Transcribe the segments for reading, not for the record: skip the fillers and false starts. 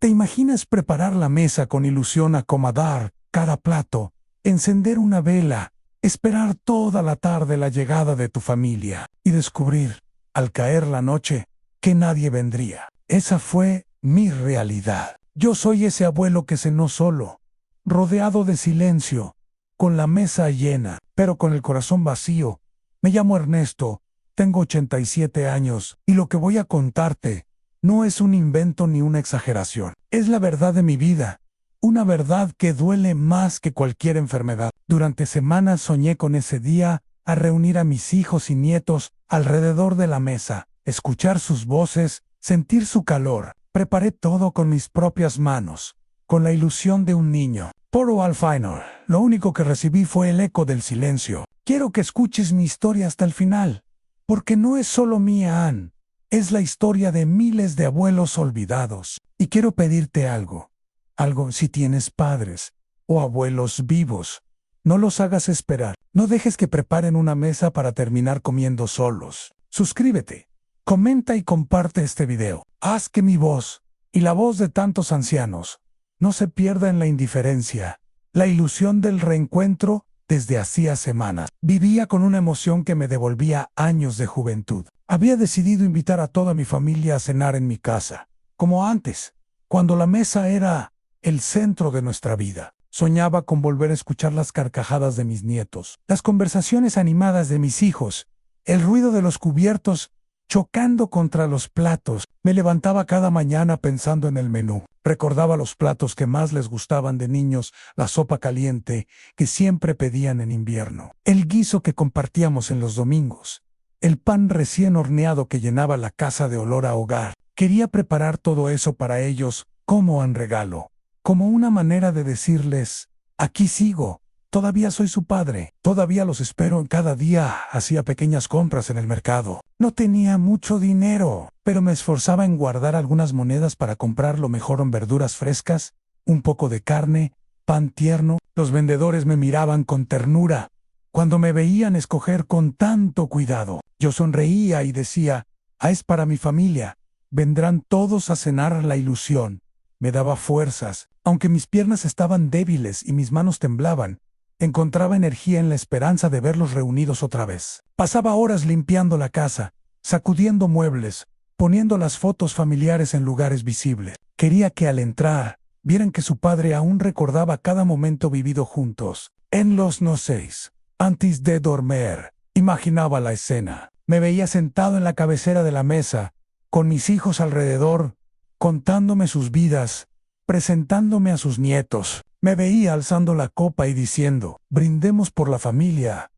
¿Te imaginas preparar la mesa con ilusión, acomodar cada plato, encender una vela, esperar toda la tarde la llegada de tu familia y descubrir, al caer la noche, que nadie vendría? Esa fue mi realidad. Yo soy ese abuelo que cenó solo, rodeado de silencio, con la mesa llena, pero con el corazón vacío. Me llamo Ernesto, tengo 87 años, y lo que voy a contarte no es un invento ni una exageración. Es la verdad de mi vida, una verdad que duele más que cualquier enfermedad. Durante semanas soñé con ese día, a reunir a mis hijos y nietos alrededor de la mesa, escuchar sus voces, sentir su calor. Preparé todo con mis propias manos, con la ilusión de un niño. Pero al final, lo único que recibí fue el eco del silencio. Quiero que escuches mi historia hasta el final, porque no es solo mía, Ann. Es la historia de miles de abuelos olvidados. Y quiero pedirte algo. Algo si tienes padres o abuelos vivos. No los hagas esperar. No dejes que preparen una mesa para terminar comiendo solos. Suscríbete, comenta y comparte este video. Haz que mi voz, y la voz de tantos ancianos, no se pierda en la indiferencia. La ilusión del reencuentro desde hacía semanas. Vivía con una emoción que me devolvía años de juventud. Había decidido invitar a toda mi familia a cenar en mi casa, como antes, cuando la mesa era el centro de nuestra vida. Soñaba con volver a escuchar las carcajadas de mis nietos, las conversaciones animadas de mis hijos, el ruido de los cubiertos chocando contra los platos. Me levantaba cada mañana pensando en el menú. Recordaba los platos que más les gustaban de niños, la sopa caliente que siempre pedían en invierno, el guiso que compartíamos en los domingos, el pan recién horneado que llenaba la casa de olor a hogar. Quería preparar todo eso para ellos como un regalo, como una manera de decirles, aquí sigo, todavía soy su padre, todavía los espero. Cada día hacía pequeñas compras en el mercado. No tenía mucho dinero, pero me esforzaba en guardar algunas monedas para comprar lo mejor en verduras frescas, un poco de carne, pan tierno. Los vendedores me miraban con ternura cuando me veían escoger con tanto cuidado. Yo sonreía y decía, es para mi familia, vendrán todos a cenar. La ilusión me daba fuerzas, aunque mis piernas estaban débiles y mis manos temblaban. Encontraba energía en la esperanza de verlos reunidos otra vez. Pasaba horas limpiando la casa, sacudiendo muebles, poniendo las fotos familiares en lugares visibles. Quería que al entrar, vieran que su padre aún recordaba cada momento vivido juntos. En los noches, antes de dormir, imaginaba la escena. Me veía sentado en la cabecera de la mesa, con mis hijos alrededor, contándome sus vidas, presentándome a sus nietos. Me veía alzando la copa y diciendo, brindemos por la familia.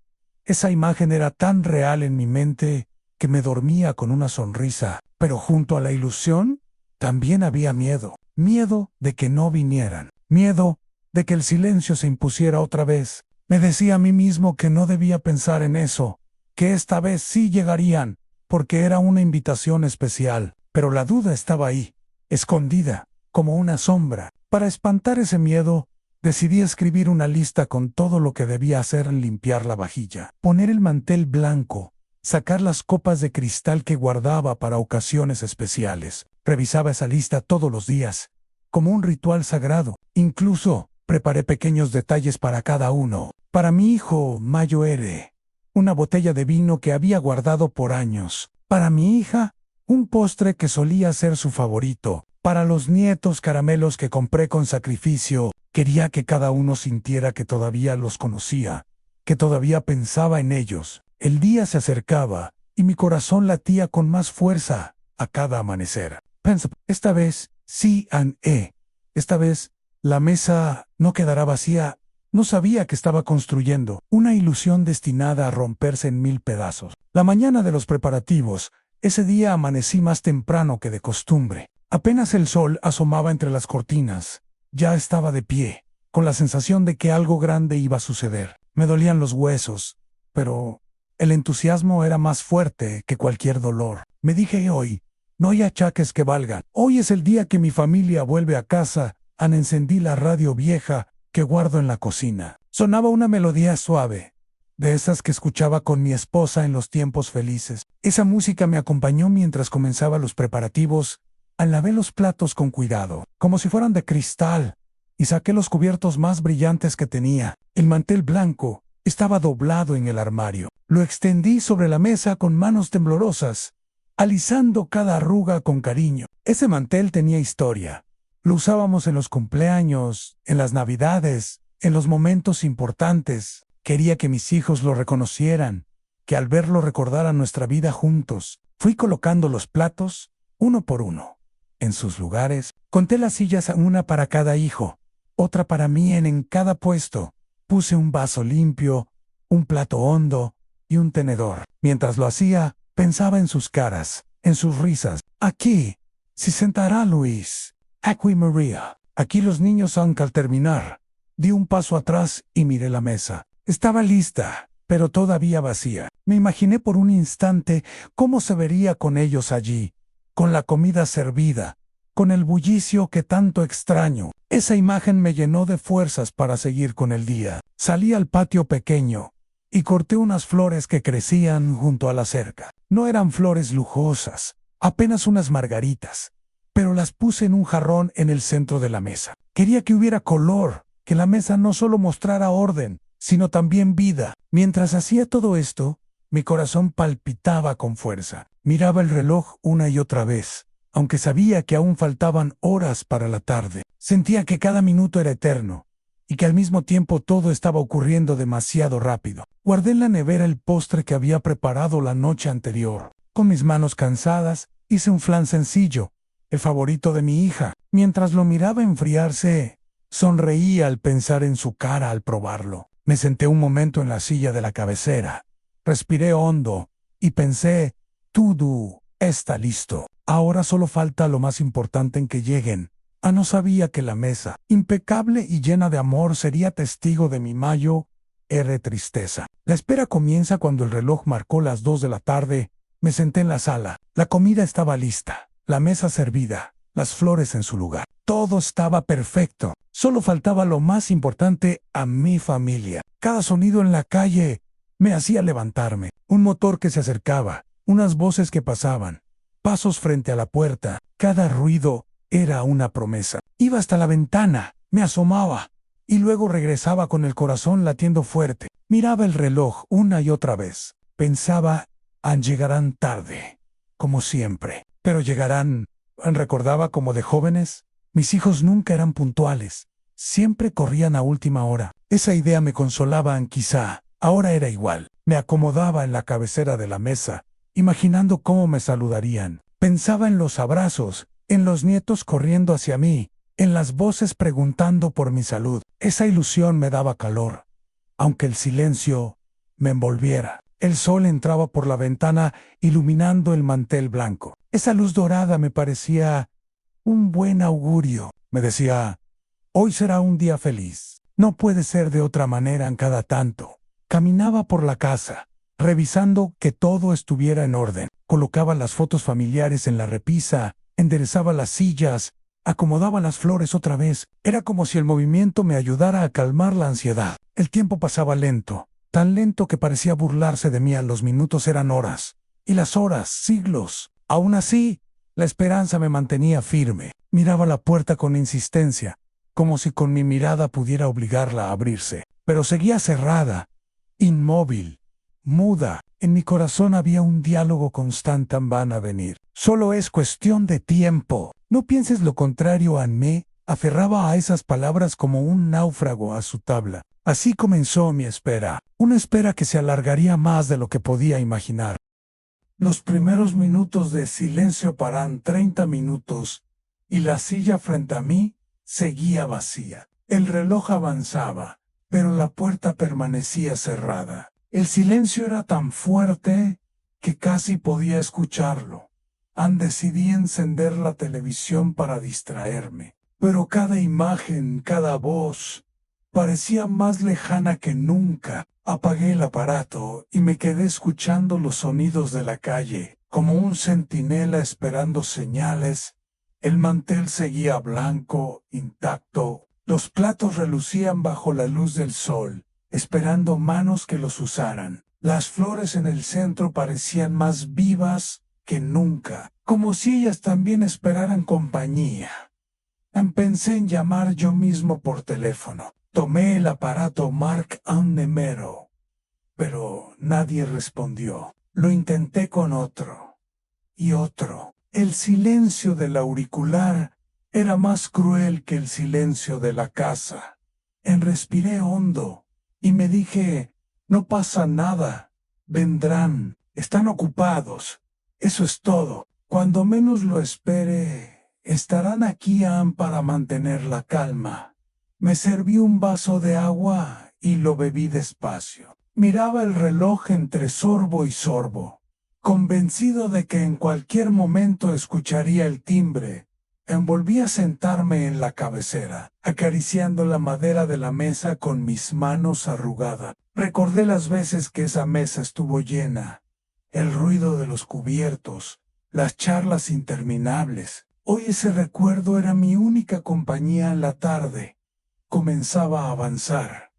Esa imagen era tan real en mi mente que me dormía con una sonrisa. Pero junto a la ilusión, también había miedo. Miedo de que no vinieran. Miedo de que el silencio se impusiera otra vez. Me decía a mí mismo que no debía pensar en eso, que esta vez sí llegarían, porque era una invitación especial. Pero la duda estaba ahí, escondida, como una sombra. Para espantar ese miedo, decidí escribir una lista con todo lo que debía hacer: limpiar la vajilla, poner el mantel blanco, sacar las copas de cristal que guardaba para ocasiones especiales. Revisaba esa lista todos los días, como un ritual sagrado. Incluso preparé pequeños detalles para cada uno. Para mi hijo Mayuere, una botella de vino que había guardado por años. Para mi hija, un postre que solía ser su favorito. Para los nietos, caramelos que compré con sacrificio. Quería que cada uno sintiera que todavía los conocía, que todavía pensaba en ellos. El día se acercaba, y mi corazón latía con más fuerza a cada amanecer. Esta vez, sí, esta vez, la mesa no quedará vacía. No sabía que estaba construyendo una ilusión destinada a romperse en mil pedazos. La mañana de los preparativos, ese día amanecí más temprano que de costumbre. Apenas el sol asomaba entre las cortinas, ya estaba de pie, con la sensación de que algo grande iba a suceder. Me dolían los huesos, pero el entusiasmo era más fuerte que cualquier dolor. Me dije, hoy no hay achaques que valgan. Hoy es el día que mi familia vuelve a casa. Encendí la radio vieja que guardo en la cocina. Sonaba una melodía suave, de esas que escuchaba con mi esposa en los tiempos felices. Esa música me acompañó mientras comenzaba los preparativos, Lavé los platos con cuidado, como si fueran de cristal, y saqué los cubiertos más brillantes que tenía. El mantel blanco estaba doblado en el armario. Lo extendí sobre la mesa con manos temblorosas, alisando cada arruga con cariño. Ese mantel tenía historia. Lo usábamos en los cumpleaños, en las navidades, en los momentos importantes. Quería que mis hijos lo reconocieran, que al verlo recordaran nuestra vida juntos. Fui colocando los platos, uno por uno, en sus lugares. Conté las sillas, una para cada hijo, otra para mí en cada puesto. Puse un vaso limpio, un plato hondo y un tenedor. Mientras lo hacía, pensaba en sus caras, en sus risas. Aquí se sentará Luis. Aquí María. Aquí los niños, aunque al terminar, di un paso atrás y miré la mesa. Estaba lista, pero todavía vacía. Me imaginé por un instante cómo se vería con ellos allí, con la comida servida, con el bullicio que tanto extraño. Esa imagen me llenó de fuerzas para seguir con el día. Salí al patio pequeño y corté unas flores que crecían junto a la cerca. No eran flores lujosas, apenas unas margaritas, pero las puse en un jarrón en el centro de la mesa. Quería que hubiera color, que la mesa no solo mostrara orden, sino también vida. Mientras hacía todo esto, mi corazón palpitaba con fuerza. Miraba el reloj una y otra vez, aunque sabía que aún faltaban horas para la tarde. Sentía que cada minuto era eterno, y que al mismo tiempo todo estaba ocurriendo demasiado rápido. Guardé en la nevera el postre que había preparado la noche anterior. Con mis manos cansadas, hice un flan sencillo, el favorito de mi hija. Mientras lo miraba enfriarse, sonreía al pensar en su cara al probarlo. Me senté un momento en la silla de la cabecera. Respiré hondo y pensé, todo está listo. Ahora solo falta lo más importante, en que lleguen. No sabía que la mesa, impecable y llena de amor, sería testigo de mi mayo tristeza. La espera comienza cuando el reloj marcó las 2 de la tarde. Me senté en la sala. La comida estaba lista, la mesa servida, las flores en su lugar. Todo estaba perfecto. Solo faltaba lo más importante, a mi familia. Cada sonido en la calle me hacía levantarme. Un motor que se acercaba, unas voces que pasaban, pasos frente a la puerta. Cada ruido era una promesa. Iba hasta la ventana, me asomaba, y luego regresaba con el corazón latiendo fuerte. Miraba el reloj una y otra vez. Pensaba, llegarán tarde, como siempre. Pero llegarán, recordaba como de jóvenes. Mis hijos nunca eran puntuales. Siempre corrían a última hora. Esa idea me consolaba, quizá. Ahora era igual. Me acomodaba en la cabecera de la mesa, imaginando cómo me saludarían. Pensaba en los abrazos, en los nietos corriendo hacia mí, en las voces preguntando por mi salud. Esa ilusión me daba calor, aunque el silencio me envolviera. El sol entraba por la ventana, iluminando el mantel blanco. Esa luz dorada me parecía un buen augurio. Me decía, hoy será un día feliz. No puede ser de otra manera. En cada tanto, caminaba por la casa, revisando que todo estuviera en orden. Colocaba las fotos familiares en la repisa, enderezaba las sillas, acomodaba las flores otra vez. Era como si el movimiento me ayudara a calmar la ansiedad. El tiempo pasaba lento, tan lento que parecía burlarse de mí. Los minutos eran horas, y las horas, siglos. Aún así, la esperanza me mantenía firme. Miraba la puerta con insistencia, como si con mi mirada pudiera obligarla a abrirse. Pero seguía cerrada, inmóvil, muda. En mi corazón había un diálogo constante: van a venir. Solo es cuestión de tiempo. No pienses lo contrario. Me aferraba a esas palabras como un náufrago a su tabla. Así comenzó mi espera. Una espera que se alargaría más de lo que podía imaginar. Los primeros minutos de silencio paran 30 minutos, y la silla frente a mí seguía vacía. El reloj avanzaba, pero la puerta permanecía cerrada. El silencio era tan fuerte que casi podía escucharlo. Decidí encender la televisión para distraerme, pero cada imagen, cada voz, parecía más lejana que nunca. Apagué el aparato y me quedé escuchando los sonidos de la calle, como un centinela esperando señales. El mantel seguía blanco, intacto. Los platos relucían bajo la luz del sol, esperando manos que los usaran. Las flores en el centro parecían más vivas que nunca, como si ellas también esperaran compañía. Pensé en llamar yo mismo por teléfono. Tomé el aparato Mark Nemero, pero nadie respondió. Lo intenté con otro y otro. El silencio del auricular era más cruel que el silencio de la casa. Respiré hondo y me dije, no pasa nada, vendrán, están ocupados. Eso es todo. Cuando menos lo espere, estarán aquí para mantener la calma. Me serví un vaso de agua y lo bebí despacio. Miraba el reloj entre sorbo y sorbo, convencido de que en cualquier momento escucharía el timbre. Volví a sentarme en la cabecera, acariciando la madera de la mesa con mis manos arrugadas. Recordé las veces que esa mesa estuvo llena, el ruido de los cubiertos, las charlas interminables. Hoy ese recuerdo era mi única compañía en la tarde. Comenzaba a avanzar,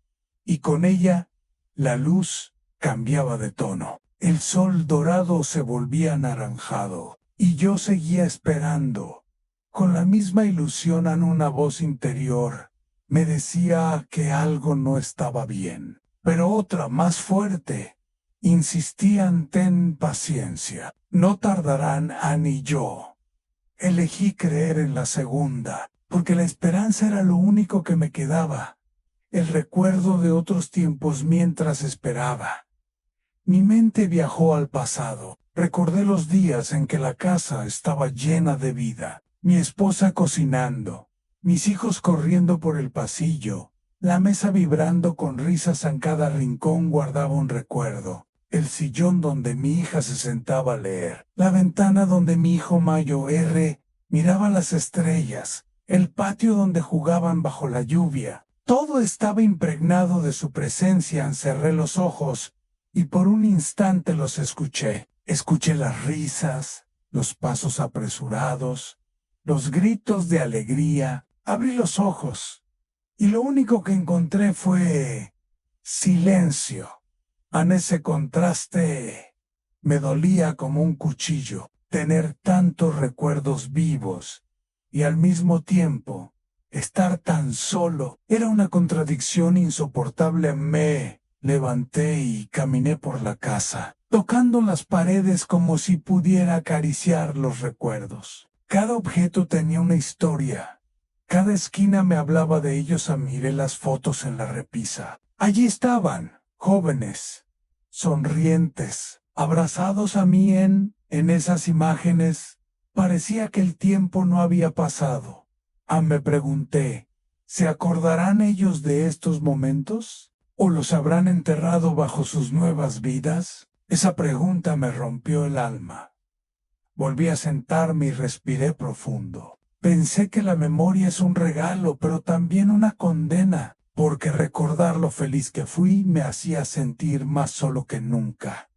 y con ella, la luz cambiaba de tono. El sol dorado se volvía anaranjado, y yo seguía esperando. Con la misma ilusión una voz interior me decía que algo no estaba bien, pero otra más fuerte insistía en ten paciencia, no tardarán Anne y yo. Elegí creer en la segunda, porque la esperanza era lo único que me quedaba, el recuerdo de otros tiempos mientras esperaba. Mi mente viajó al pasado, recordé los días en que la casa estaba llena de vida. Mi esposa cocinando, mis hijos corriendo por el pasillo, la mesa vibrando con risas en cada rincón guardaba un recuerdo. El sillón donde mi hija se sentaba a leer, la ventana donde mi hijo Mayo miraba las estrellas, el patio donde jugaban bajo la lluvia. Todo estaba impregnado de su presencia. Cerré los ojos y por un instante los escuché. Escuché las risas, los pasos apresurados, los gritos de alegría. Abrí los ojos y lo único que encontré fue silencio. En ese contraste me dolía como un cuchillo tener tantos recuerdos vivos y al mismo tiempo estar tan solo. Era una contradicción insoportable. Me levanté y caminé por la casa, tocando las paredes como si pudiera acariciar los recuerdos. Cada objeto tenía una historia. Cada esquina me hablaba de ellos. Miré las fotos en la repisa. Allí estaban, jóvenes, sonrientes, abrazados a mí en esas imágenes. Parecía que el tiempo no había pasado. Me pregunté, ¿se acordarán ellos de estos momentos? ¿O los habrán enterrado bajo sus nuevas vidas? Esa pregunta me rompió el alma. Volví a sentarme y respiré profundo. Pensé que la memoria es un regalo, pero también una condena, porque recordar lo feliz que fui me hacía sentir más solo que nunca.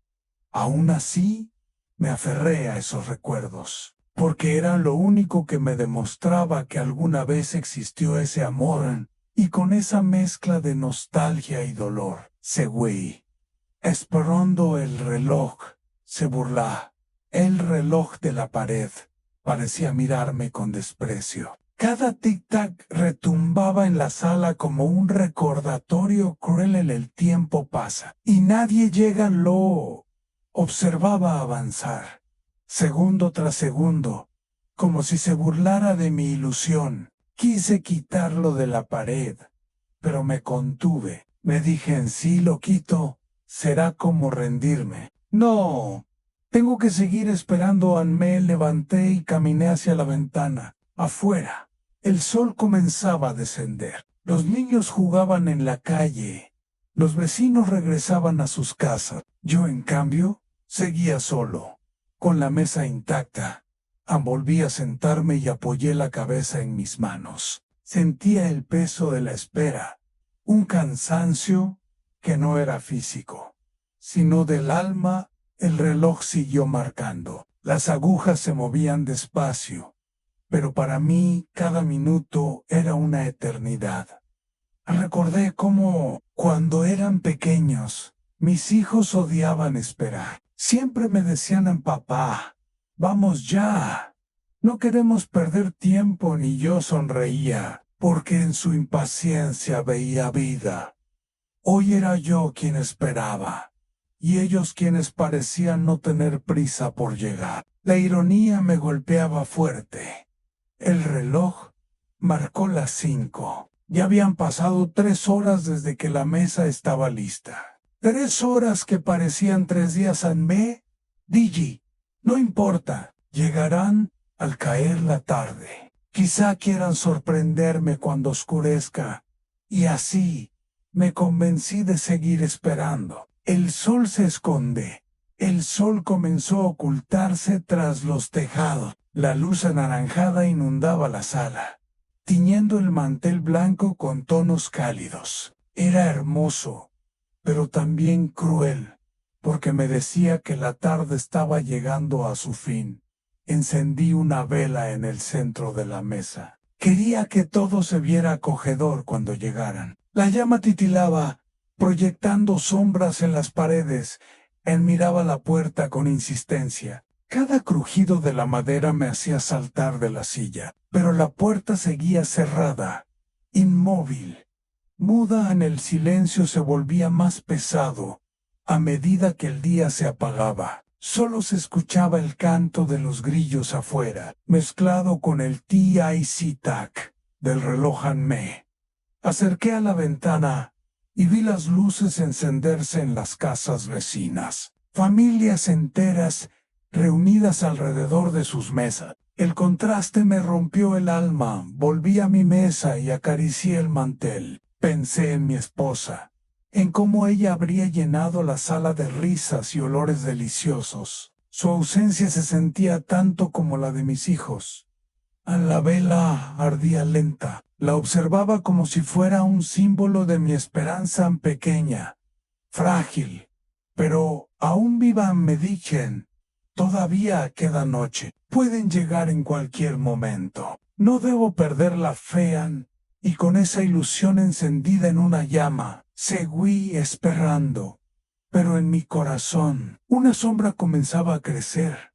Aún así, me aferré a esos recuerdos, porque eran lo único que me demostraba que alguna vez existió ese amor, y con esa mezcla de nostalgia y dolor, seguí, esperando el reloj, se burlaba. El reloj de la pared parecía mirarme con desprecio. Cada tic-tac retumbaba en la sala como un recordatorio cruel. El tiempo pasa y nadie llega. Lo observaba avanzar, segundo tras segundo, como si se burlara de mi ilusión. Quise quitarlo de la pared, pero me contuve. Me dije, si lo quito, será como rendirme. No. Tengo que seguir esperando. Me levanté y caminé hacia la ventana. Afuera, el sol comenzaba a descender. Los niños jugaban en la calle. Los vecinos regresaban a sus casas. Yo, en cambio, seguía solo, con la mesa intacta. Volví a sentarme y apoyé la cabeza en mis manos. Sentía el peso de la espera, un cansancio que no era físico, sino del alma. El reloj siguió marcando. Las agujas se movían despacio, pero para mí cada minuto era una eternidad. Recordé cómo, cuando eran pequeños, mis hijos odiaban esperar. Siempre me decían, papá, Vamos ya. No queremos perder tiempo. Ni yo sonreía, porque en su impaciencia veía vida. Hoy era yo quien esperaba, y ellos quienes parecían no tener prisa por llegar. La ironía me golpeaba fuerte. El reloj marcó las 5. Ya habían pasado 3 horas desde que la mesa estaba lista. 3 horas que parecían 3 días a mí. Digi, no importa, llegarán al caer la tarde. Quizá quieran sorprenderme cuando oscurezca. Y así me convencí de seguir esperando. El sol se esconde. El sol comenzó a ocultarse tras los tejados. La luz anaranjada inundaba la sala, tiñendo el mantel blanco con tonos cálidos. Era hermoso, pero también cruel, porque me decía que la tarde estaba llegando a su fin. Encendí una vela en el centro de la mesa. Quería que todo se viera acogedor cuando llegaran. La llama titilaba, proyectando sombras en las paredes. Él miraba la puerta con insistencia. Cada crujido de la madera me hacía saltar de la silla, pero la puerta seguía cerrada, inmóvil. Muda. En el silencio se volvía más pesado a medida que el día se apagaba. Solo se escuchaba el canto de los grillos afuera, mezclado con el tic-tac del reloj Anme. Acerqué a la ventana y vi las luces encenderse en las casas vecinas. Familias enteras reunidas alrededor de sus mesas. El contraste me rompió el alma. Volví a mi mesa y acaricié el mantel. Pensé en mi esposa, en cómo ella habría llenado la sala de risas y olores deliciosos. Su ausencia se sentía tanto como la de mis hijos. La vela ardía lenta. La observaba como si fuera un símbolo de mi esperanza pequeña, frágil, pero aún viva. Me dije, todavía queda noche. Pueden llegar en cualquier momento. No debo perder la fe. Y con esa ilusión encendida en una llama, seguí esperando. Pero en mi corazón, una sombra comenzaba a crecer.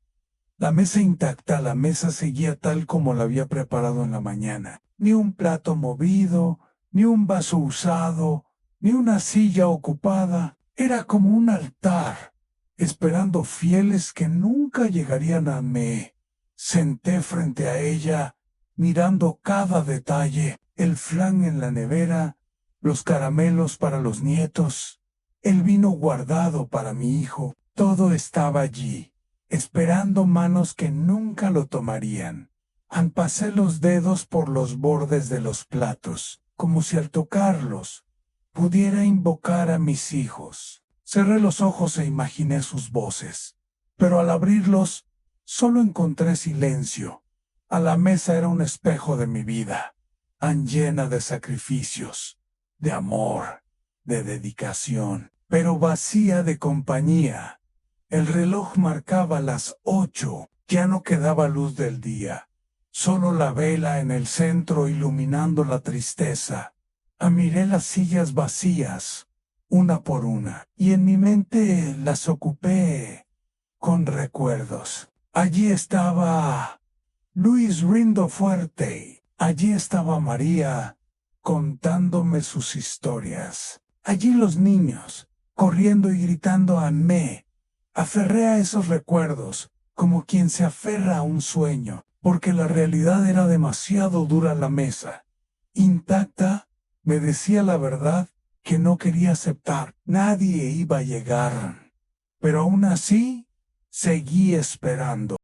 La mesa intacta, la mesa seguía tal como la había preparado en la mañana. Ni un plato movido, ni un vaso usado, ni una silla ocupada. Era como un altar, esperando fieles que nunca llegarían a mí. Senté frente a ella, mirando cada detalle, el flan en la nevera, los caramelos para los nietos, el vino guardado para mi hijo. Todo estaba allí, esperando manos que nunca lo tomarían. Pasé los dedos por los bordes de los platos, como si al tocarlos pudiera invocar a mis hijos. Cerré los ojos e imaginé sus voces, pero al abrirlos solo encontré silencio. A la mesa era un espejo de mi vida, llena de sacrificios, de amor, de dedicación, pero vacía de compañía. El reloj marcaba las 8, ya no quedaba luz del día. Solo la vela en el centro iluminando la tristeza. Miré las sillas vacías, una por una, y en mi mente las ocupé con recuerdos. Allí estaba Luis Rindo Fuerte. Allí estaba María, contándome sus historias. Allí los niños, corriendo y gritando a me. Aferré a esos recuerdos, como quien se aferra a un sueño, porque la realidad era demasiado dura. La mesa, intacta, me decía la verdad que no quería aceptar. Nadie iba a llegar. Pero aún así, seguí esperando.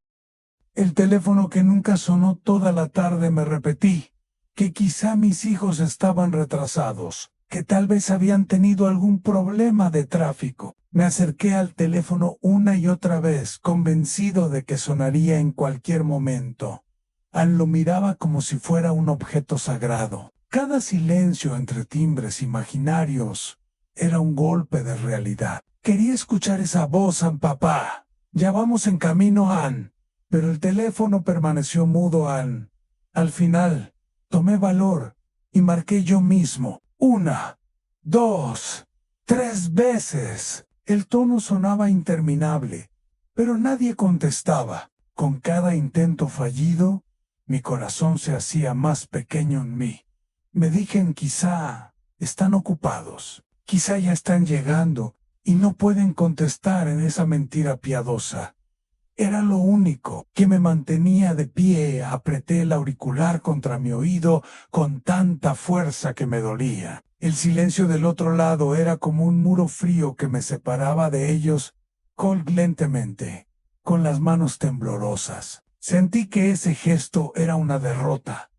El teléfono que nunca sonó toda la tarde. Me repetí que quizá mis hijos estaban retrasados, que tal vez habían tenido algún problema de tráfico. Me acerqué al teléfono una y otra vez, convencido de que sonaría en cualquier momento. Lo miraba como si fuera un objeto sagrado. Cada silencio entre timbres imaginarios era un golpe de realidad. Quería escuchar esa voz. Papá, ya vamos en camino, Ann. Pero el teléfono permaneció mudo. Al final, tomé valor y marqué yo mismo. 1, 2, 3 veces. El tono sonaba interminable, pero nadie contestaba. Con cada intento fallido, mi corazón se hacía más pequeño en mí. Me dije, quizá están ocupados, quizá ya están llegando y no pueden contestar en esa mentira piadosa. Era lo único que me mantenía de pie. Apreté el auricular contra mi oído con tanta fuerza que me dolía. El silencio del otro lado era como un muro frío que me separaba de ellos. Colgué lentamente, con las manos temblorosas. Sentí que ese gesto era una derrota.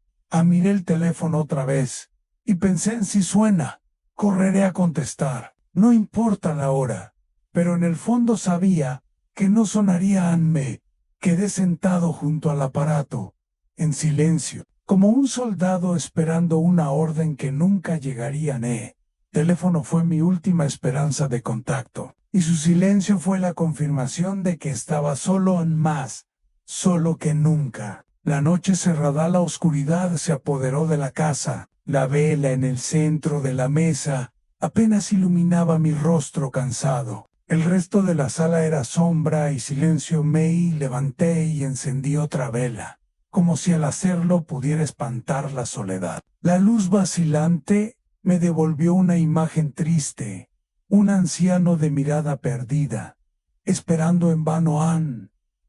Miré el teléfono otra vez y pensé en si suena. Correré a contestar. No importa la hora. Pero en el fondo sabía que no sonaría. Me quedé sentado junto al aparato, en silencio, como un soldado esperando una orden que nunca llegaría. El teléfono fue mi última esperanza de contacto, y su silencio fue la confirmación de que estaba solo, más solo que nunca. La noche cerrada, la oscuridad se apoderó de la casa. La vela en el centro de la mesa apenas iluminaba mi rostro cansado. El resto de la sala era sombra y silencio. Me levanté y encendí otra vela, como si al hacerlo pudiera espantar la soledad. La luz vacilante me devolvió una imagen triste, un anciano de mirada perdida, esperando en vano.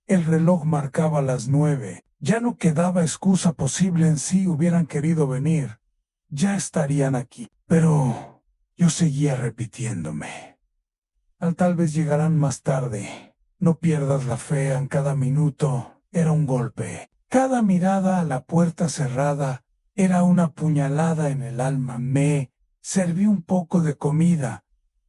El reloj marcaba las 9. Ya no quedaba excusa posible. Si hubieran querido venir, ya estarían aquí. Pero yo seguía repitiéndome: tal vez llegarán más tarde. No pierdas la fe. En cada minuto era un golpe. Cada mirada a la puerta cerrada era una puñalada en el alma. Me serví un poco de comida,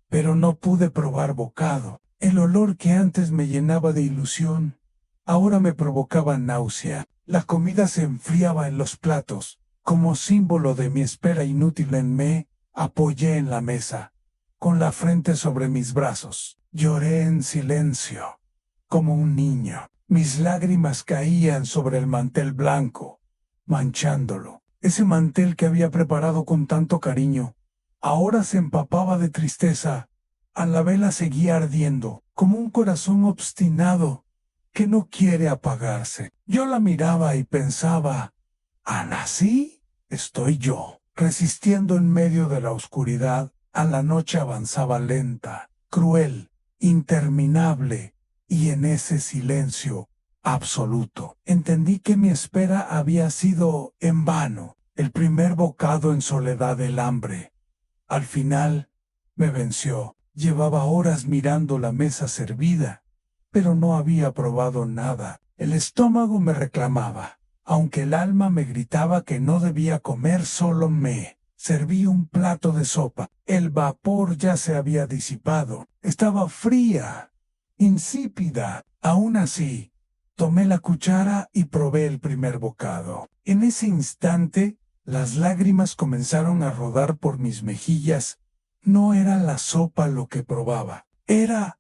pero no pude probar bocado. El olor que antes me llenaba de ilusión, ahora me provocaba náusea. La comida se enfriaba en los platos, como símbolo de mi espera inútil. Me apoyé en la mesa, con la frente sobre mis brazos. Lloré en silencio, como un niño. Mis lágrimas caían sobre el mantel blanco, manchándolo. Ese mantel que había preparado con tanto cariño, ahora se empapaba de tristeza. La vela seguía ardiendo, como un corazón obstinado que no quiere apagarse. Yo la miraba y pensaba: ¿así estoy yo, resistiendo en medio de la oscuridad? La noche avanzaba lenta, cruel, interminable, y en ese silencio absoluto entendí que mi espera había sido en vano. El primer bocado en soledad, el hambre, al final me venció. Llevaba horas mirando la mesa servida, pero no había probado nada. El estómago me reclamaba, aunque el alma me gritaba que no debía comer. Solo me serví un plato de sopa. El vapor ya se había disipado. Estaba fría, insípida. Aún así, tomé la cuchara y probé el primer bocado. En ese instante, las lágrimas comenzaron a rodar por mis mejillas. No era la sopa lo que probaba, era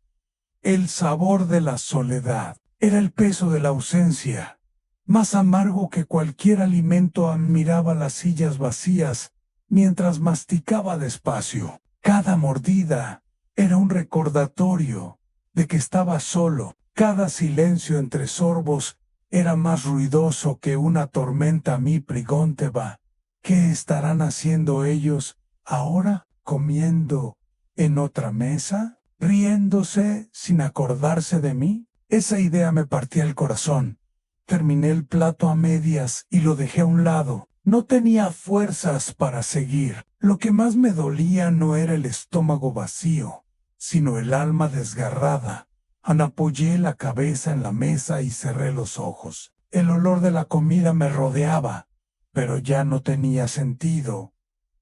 el sabor de la soledad, era el peso de la ausencia, más amargo que cualquier alimento. Miraba las sillas vacías mientras masticaba despacio. Cada mordida era un recordatorio de que estaba solo. Cada silencio entre sorbos era más ruidoso que una tormenta. Mi preguntaba: ¿qué estarán haciendo ellos ahora? ¿Comiendo en otra mesa? ¿Riéndose sin acordarse de mí? Esa idea me partía el corazón. Terminé el plato a medias y lo dejé a un lado. No tenía fuerzas para seguir. Lo que más me dolía no era el estómago vacío, sino el alma desgarrada. Apoyé la cabeza en la mesa y cerré los ojos. El olor de la comida me rodeaba, pero ya no tenía sentido.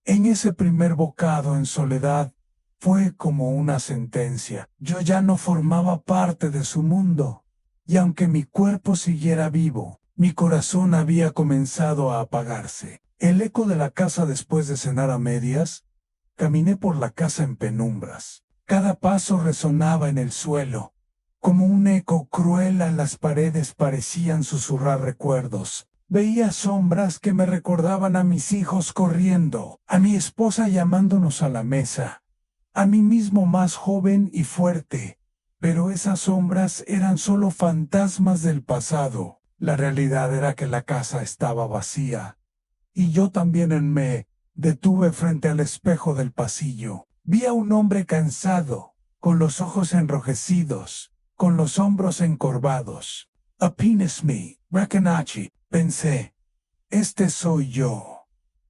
En ese primer bocado en soledad fue como una sentencia. Yo ya no formaba parte de su mundo, y aunque mi cuerpo siguiera vivo, mi corazón había comenzado a apagarse. El eco de la casa después de cenar a medias. Caminé por la casa en penumbras. Cada paso resonaba en el suelo, como un eco cruel. Las paredes parecían susurrar recuerdos. Veía sombras que me recordaban a mis hijos corriendo, a mi esposa llamándonos a la mesa, a mí mismo más joven y fuerte, Pero esas sombras eran solo fantasmas del pasado. La realidad era que la casa estaba vacía. Y yo también me detuve frente al espejo del pasillo. Vi a un hombre cansado, con los ojos enrojecidos, con los hombros encorvados. Apenas me, Rakenachi, pensé. Este soy yo.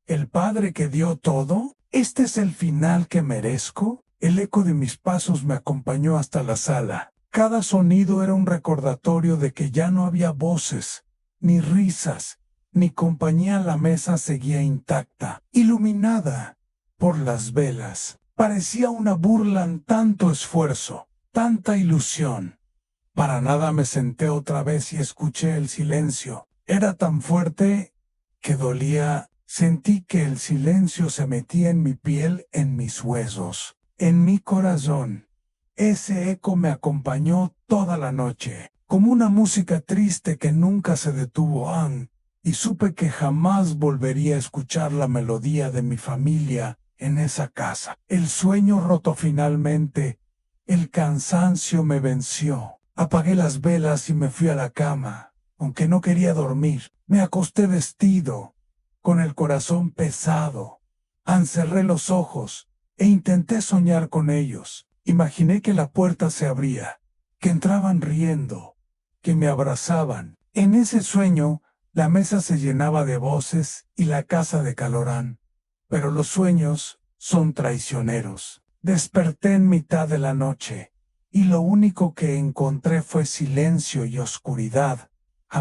¿El padre que dio todo? ¿Este es el final que merezco? El eco de mis pasos me acompañó hasta la sala. Cada sonido era un recordatorio de que ya no había voces, ni risas, ni compañía. La mesa seguía intacta, iluminada por las velas. Parecía una burla en tanto esfuerzo, tanta ilusión. Para nada me senté otra vez y escuché el silencio. Era tan fuerte que dolía. Sentí que el silencio se metía en mi piel, en mis huesos, en mi corazón. Ese eco me acompañó toda la noche, como una música triste que nunca se detuvo. Y supe que jamás volvería a escuchar la melodía de mi familia en esa casa. El sueño roto finalmente. El cansancio me venció. Apagué las velas y me fui a la cama. Aunque no quería dormir, me acosté vestido, con el corazón pesado. Cerré los ojos e intenté soñar con ellos. Imaginé que la puerta se abría, que entraban riendo, que me abrazaban. En ese sueño, la mesa se llenaba de voces y la casa de calorán. Pero los sueños son traicioneros. Desperté en mitad de la noche, y lo único que encontré fue silencio y oscuridad.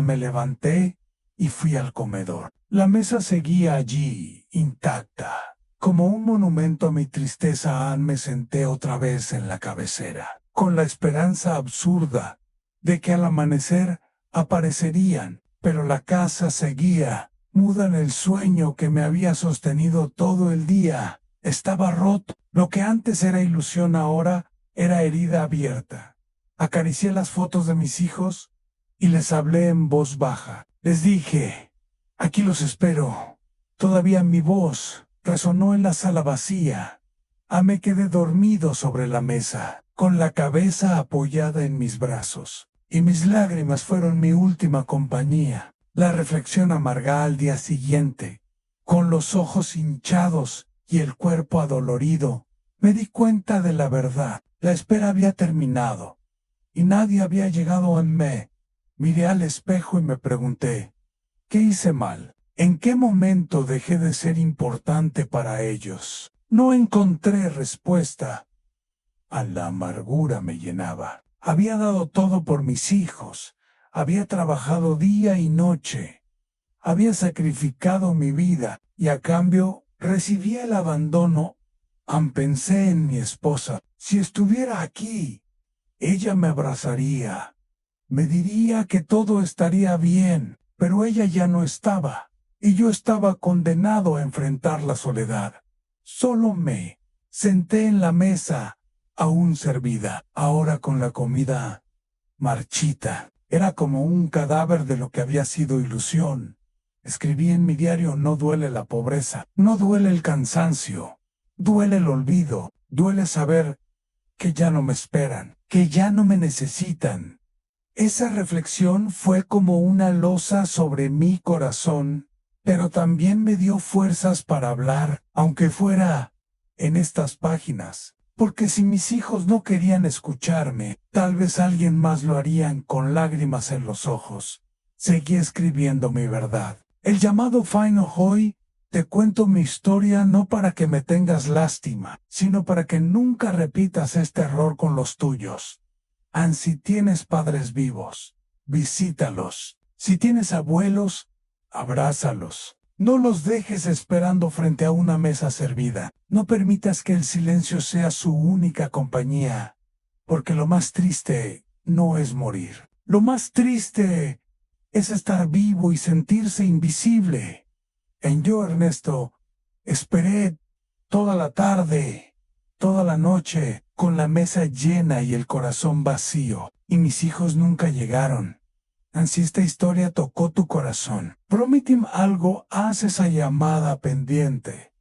Me levanté y fui al comedor. La mesa seguía allí, intacta. Como un monumento a mi tristeza, me senté otra vez en la cabecera, con la esperanza absurda de que al amanecer aparecerían, pero la casa seguía, muda en el sueño que me había sostenido todo el día. Estaba roto. Lo que antes era ilusión ahora era herida abierta. Acaricié las fotos de mis hijos y les hablé en voz baja. Les dije, aquí los espero. Todavía mi voz resonó en la sala vacía. Me quedé dormido sobre la mesa, con la cabeza apoyada en mis brazos, y mis lágrimas fueron mi última compañía. La reflexión amarga al día siguiente, con los ojos hinchados y el cuerpo adolorido, me di cuenta de la verdad. La espera había terminado, y nadie había llegado a mí. Miré al espejo y me pregunté, ¿qué hice mal? ¿En qué momento dejé de ser importante para ellos? No encontré respuesta. La amargura me llenaba. Había dado todo por mis hijos. Había trabajado día y noche. Había sacrificado mi vida y a cambio recibí el abandono. Pensé en mi esposa. Si estuviera aquí, ella me abrazaría. Me diría que todo estaría bien, pero ella ya no estaba, y yo estaba condenado a enfrentar la soledad. Solo me senté en la mesa, aún servida, ahora con la comida marchita. Era como un cadáver de lo que había sido ilusión. Escribí en mi diario: no duele la pobreza, no duele el cansancio, duele el olvido, duele saber que ya no me esperan, que ya no me necesitan. Esa reflexión fue como una losa sobre mi corazón, pero también me dio fuerzas para hablar, aunque fuera en estas páginas. Porque si mis hijos no querían escucharme, tal vez alguien más lo harían con lágrimas en los ojos. Seguí escribiendo mi verdad. El llamado Final Hoy, te cuento mi historia no para que me tengas lástima, sino para que nunca repitas este error con los tuyos. Si tienes padres vivos, visítalos. Si tienes abuelos, abrázalos. No los dejes esperando frente a una mesa servida. No permitas que el silencio sea su única compañía, porque lo más triste no es morir. Lo más triste es estar vivo y sentirse invisible. Yo, Ernesto, esperé toda la tarde, toda la noche, con la mesa llena y el corazón vacío, y mis hijos nunca llegaron. Si esta historia tocó tu corazón, prométeme algo: haz esa llamada pendiente,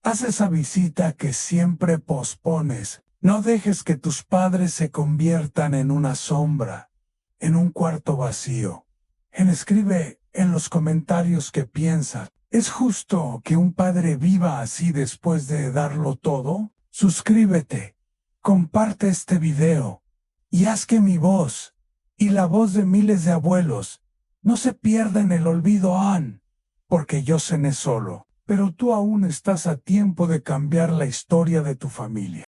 haz esa visita que siempre pospones. No dejes que tus padres se conviertan en una sombra, en un cuarto vacío. Escribe en los comentarios qué piensas. ¿Es justo que un padre viva así después de darlo todo? Suscríbete, comparte este video y haz que mi voz y la voz de miles de abuelos no se pierda en el olvido, porque yo cené solo, pero tú aún estás a tiempo de cambiar la historia de tu familia.